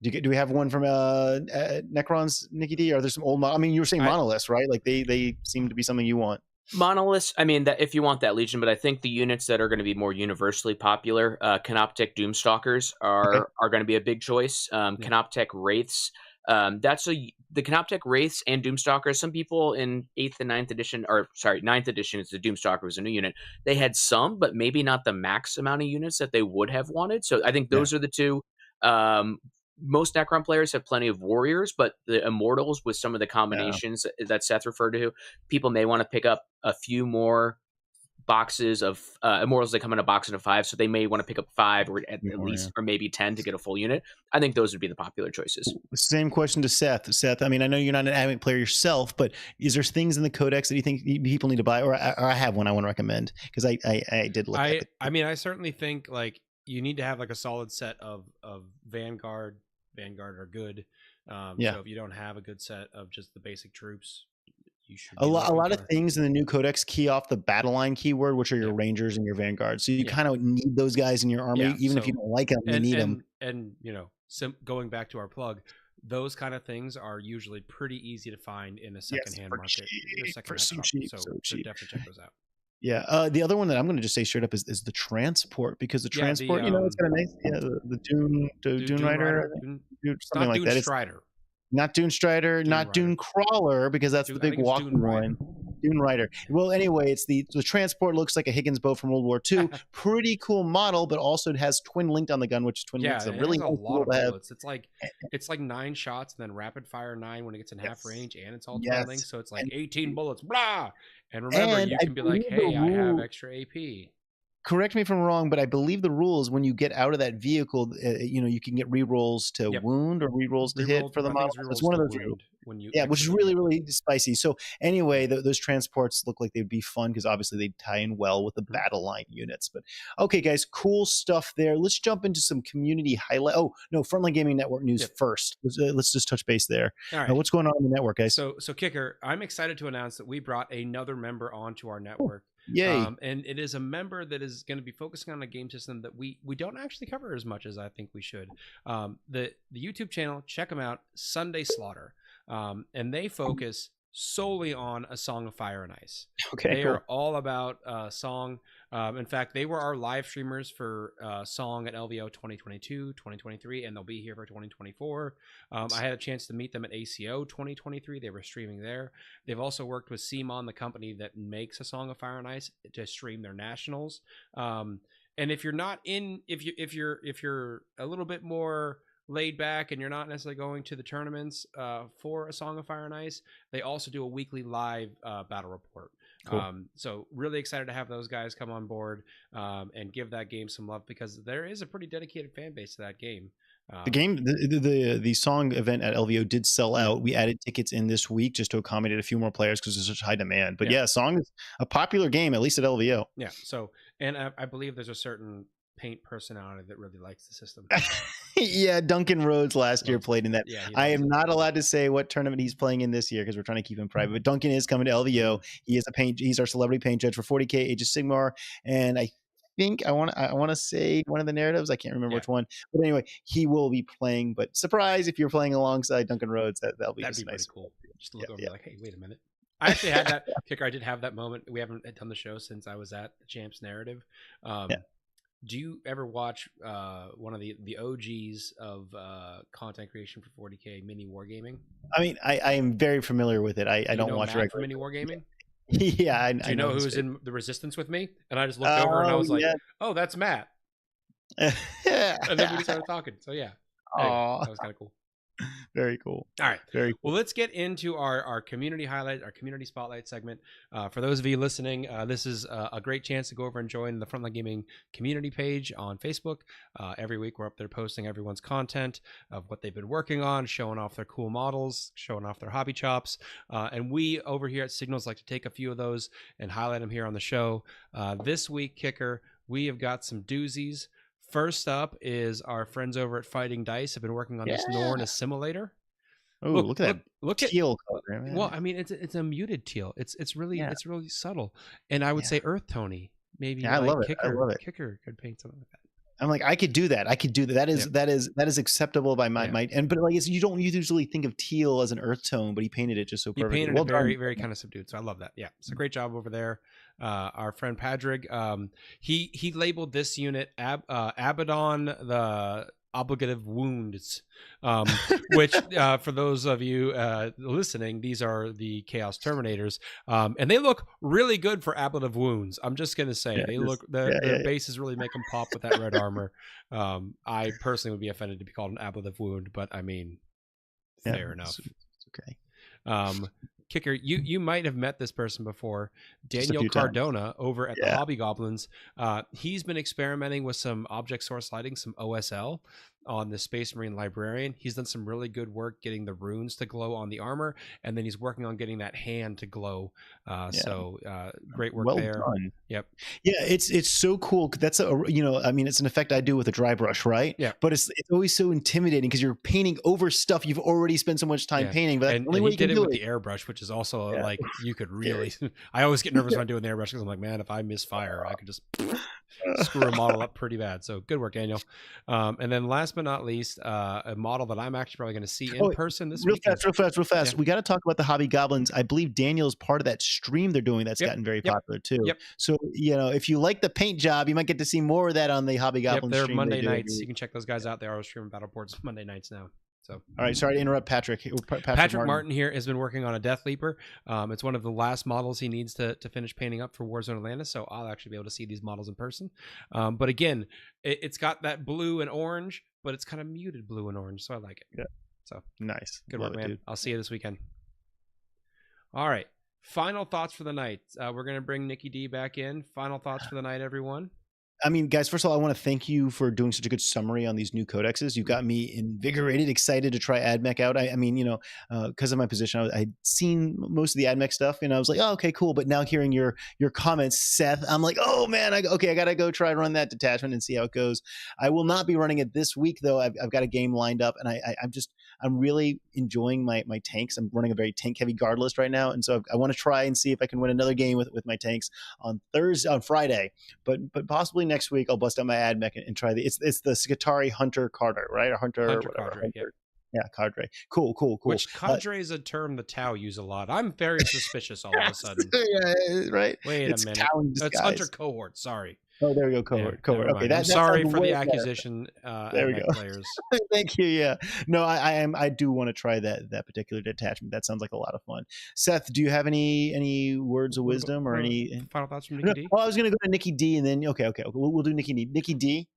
Do we have one from Necrons, Nicky Dee? Are there some old? I mean, you were saying monoliths, right? Like they seem to be something you want. Monoliths, I mean, that if you want that Legion, but I think the units that are going to be more universally popular, Canoptek Doomstalkers are going to be a big choice. Canoptek Wraiths, the Canoptek Wraiths and Doomstalkers. Some people in 8th and 9th edition, or sorry, 9th edition, it's the Doomstalker was a new unit. They had some, but maybe not the max amount of units that they would have wanted. So I think those are the two. Most Necron players have plenty of warriors, but the Immortals with some of the combinations that Seth referred to, people may want to pick up a few more boxes of Immortals that come in a box of 5, so they may want to pick up 5 or at least or maybe 10 to get a full unit. I think those would be the popular choices. Same question to Seth. Seth, I mean, I know you're not an Admech player yourself, but is there things in the codex that you think people need to buy, or I have one I want to recommend because I did look at it. I mean, I certainly think like you need to have like a solid set of Vanguard. Vanguard are good. So if you don't have a good set of just the basic troops, you should. A lot of things in the new codex key off the battle line keyword, which are your Rangers and your Vanguard. So you kind of need those guys in your army, even if you don't like them. You need them. And going back to our plug, those kind of things are usually pretty easy to find in a secondhand market. So definitely check those out. Yeah. The other one that I'm going to just say straight up is the transport, because the transport, it's kind of nice. Yeah, the Dune Rider, something like that. Strider. Not Dune Strider, not Dune Crawler, because that's the big walking one. Dune Rider. Well, anyway, it's the transport looks like a Higgins boat from World War II. Pretty cool model, but also it has twin linked on the gun, which is twin linked. It really has a lot of bullets. It's like 9 shots and then rapid fire 9 when it gets in half range, and it's all twin linked, so it's like 18 bullets. Blah. And remember, you can be like, hey, I have extra AP. Correct me if I'm wrong, but I believe the rule is when you get out of that vehicle, you can get rerolls to wound or rerolls to hit for the model. It's one of those rules. Which is really, really spicy. So anyway, those transports look like they'd be fun because obviously they tie in well with the battle line units. But okay, guys, cool stuff there. Let's jump into some community highlight. Oh no, Frontline Gaming Network news first. Let's just touch base there. All right. What's going on in the network, guys? So Kicker, I'm excited to announce that we brought another member onto our network. Yay. And it is a member that is going to be focusing on a game system that we don't actually cover as much as I think we should. The YouTube channel, check them out, Sunday Slaughter. And they focus solely on A Song of Fire and Ice. Okay, they are all about Song. In fact, they were our live streamers for Song at LVO 2022, 2023, and they'll be here for 2024. I had a chance to meet them at ACO 2023. They were streaming there. They've also worked with CMON, the company that makes A Song of Fire and Ice, to stream their nationals. And if you're not in, if you're a little bit more laid back and you're not necessarily going to the tournaments for A Song of Fire and Ice, they also do a weekly live battle report. Cool. So really excited to have those guys come on board and give that game some love, because there is a pretty dedicated fan base to that game. The Song event at LVO did sell out. We added tickets in this week just to accommodate a few more players because there's such high demand. But Song is a popular game, at least at LVO. Yeah. So, and I believe there's a certain Paint personality that really likes the system. Yeah, Duncan Rhodes last year played in that. Yeah, I am not allowed to say what tournament he's playing in this year because we're trying to keep him private. But Duncan is coming to LVO. He is he's our celebrity paint judge for 40K Age of Sigmar, and I think I want to say one of the narratives. I can't remember which one, but anyway, he will be playing. But surprise, if you're playing alongside Duncan Rhodes, that'll be nice. Pretty cool. Just to look over and be like, hey, wait a minute. I actually had that Kicker. I did have that moment. We haven't done the show since I was at the Champs narrative. Do you ever watch one of the OGs of content creation for 40K, Mini Wargaming? I mean, I am very familiar with it. I don't watch Matt for Mini Wargaming. Yeah, Do you know who was in the Resistance with me? And I just looked over and I was like, "Oh, that's Matt." And then we started talking. So yeah. Aw. That was kind of cool. Very cool. All right. Very cool. Well, let's get into our community highlight, our community spotlight segment. For those of you listening, this is a great chance to go over and join the Frontline Gaming community page on Facebook. Every week we're up there posting everyone's content of what they've been working on, showing off their cool models, showing off their hobby chops. And we over here at Signals like to take a few of those and highlight them here on the show. This week, Kicker, we have got some doozies. First up is our friends over at Fighting Dice have been working on this Norn assimilator. Oh, look at that look teal at, color. Man. Well, I mean, it's a muted teal. It's really subtle, and I would say earth tony. Maybe I love it. Kicker, I love it. Kicker could paint something like that. I'm like, I could do that. That is acceptable by my but like you don't usually think of teal as an earth tone, but he painted it just so perfectly. He painted it very, very kind of subdued. So I love that. Yeah, it's a great job over there. Our friend Padraig, he labeled this unit Abaddon the Obligative Wounds, which for those of you listening, these are the Chaos Terminators, and they look really good for Ablative Wounds. I'm just gonna say they look their bases really make them pop with that red armor. I personally would be offended to be called an Ablative Wound, but I mean, fair enough. It's okay. Kicker, you might have met this person before, Daniel Cardona over at the Hobby Goblins. He's been experimenting with some object source lighting, some OSL on the Space Marine Librarian. He's done some really good work getting the runes to glow on the armor, and then he's working on getting that hand to glow. So great work there. Done. Yep. Yeah, it's so cool. That's it's an effect I do with a dry brush, right? Yeah. But it's always so intimidating because you're painting over stuff you've already spent so much time painting. But and he did it with the airbrush, which is also like you could really. I always get nervous when I do an airbrush because I'm like, man, if I misfire, I could just screw a model up pretty bad. So good work, Daniel. And then last but not least, a model that I'm actually probably going to see in person this weekend. Real fast. We got to talk about the Hobby Goblins. I believe Daniel's part of that stream they're doing that's gotten very popular too. Yep. So if you like the paint job, you might get to see more of that on the Hobby Goblins. They're stream Monday nights. You can check those guys out. They are streaming battle boards Monday nights now. So, all right, sorry to interrupt, Patrick. Patrick Martin here has been working on a Death Leaper. It's one of the last models he needs to finish painting up for Warzone Atlantis, so I'll actually be able to see these models in person. But again, it's got that blue and orange, but it's kind of muted blue and orange, so I like it. Yeah. So nice. Good work, man. Dude. I'll see you this weekend. All right. Final thoughts for the night. We're going to bring Nicky Dee back in. Final thoughts for the night, everyone. I mean, guys, first of all, I want to thank you for doing such a good summary on these new codexes. You got me invigorated, excited to try Admech out. I mean, because of my position, I'd seen most of the Admech stuff, and I was like, oh, okay, cool. But now hearing your comments, Seth, I'm like, oh, man, I got to go try and run that detachment and see how it goes. I will not be running it this week, though. I've got a game lined up, and I'm really enjoying my tanks. I'm running a very tank-heavy guard list right now, and so I want to try and see if I can win another game with my tanks on Friday, but possibly next week I'll bust out my Admech and try it's the Skitarii Hunter Cadre, right? Or Hunter whatever. Cadre, yeah, Cadre. Cool. Which Cadre is a term the Tau use a lot. I'm very suspicious all of a sudden. Yeah, right. Wait a minute. It's Hunter Cohort. Sorry. Oh, there we go. Cohort. Okay, I'm sorry for the accusation. There we go. Players. Thank you. Yeah. No, I do want to try that particular detachment. That sounds like a lot of fun. Seth, do you have any words of wisdom or any final thoughts from Nicky Dee? Oh, I was going to go to Nicky Dee and then okay. We'll do Nicky Dee. Nicky Dee.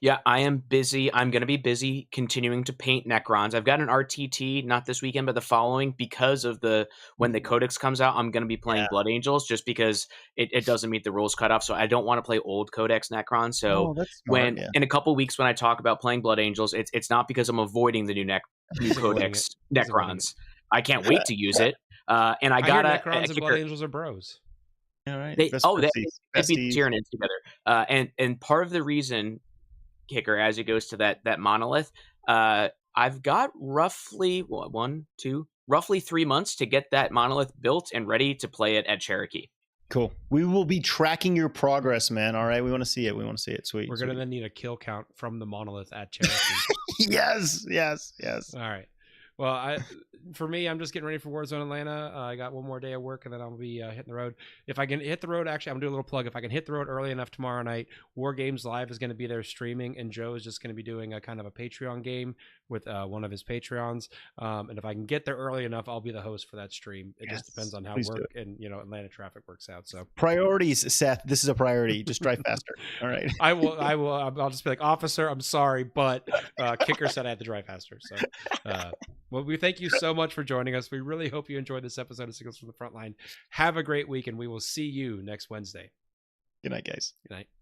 Yeah, I am busy. I'm going to be busy continuing to paint Necrons. I've got an RTT, not this weekend, but the following, because of when the Codex comes out, I'm going to be playing Blood Angels just because it doesn't meet the rules cutoff. So I don't want to play old Codex Necrons. So in a couple weeks when I talk about playing Blood Angels, it's not because I'm avoiding the new Codex Necrons. I can't wait to use it. And I got Necrons and Blood Angels are bros. All right. They beat the Tyranids together. And part of the reason, Kicker, as it goes to that monolith, I've got roughly roughly 3 months to get that monolith built and ready to play it at Cherokee. Cool. We will be tracking your progress, man. All right. We want to see it. Sweet. We're going to then need a kill count from the monolith at Cherokee. Yes. All right. Well, for me, I'm just getting ready for Warzone Atlanta. I got one more day of work, and then I'll be hitting the road. If I can hit the road, actually, I'm doing a little plug. If I can hit the road early enough tomorrow night, War Games Live is going to be there streaming, and Joe is just going to be doing a kind of a Patreon game with one of his Patreons. And if I can get there early enough, I'll be the host for that stream. It just depends on how work and Atlanta traffic works out. So priorities, Seth. This is a priority. Just drive faster. All right. I will. I'll just be like, officer, I'm sorry, but Kicker said I had to drive faster. So, well, we thank you so much for joining us. We really hope you enjoyed this episode of Signals from the Frontline. Have a great week, and we will see you next Wednesday. Good night, guys. Good night.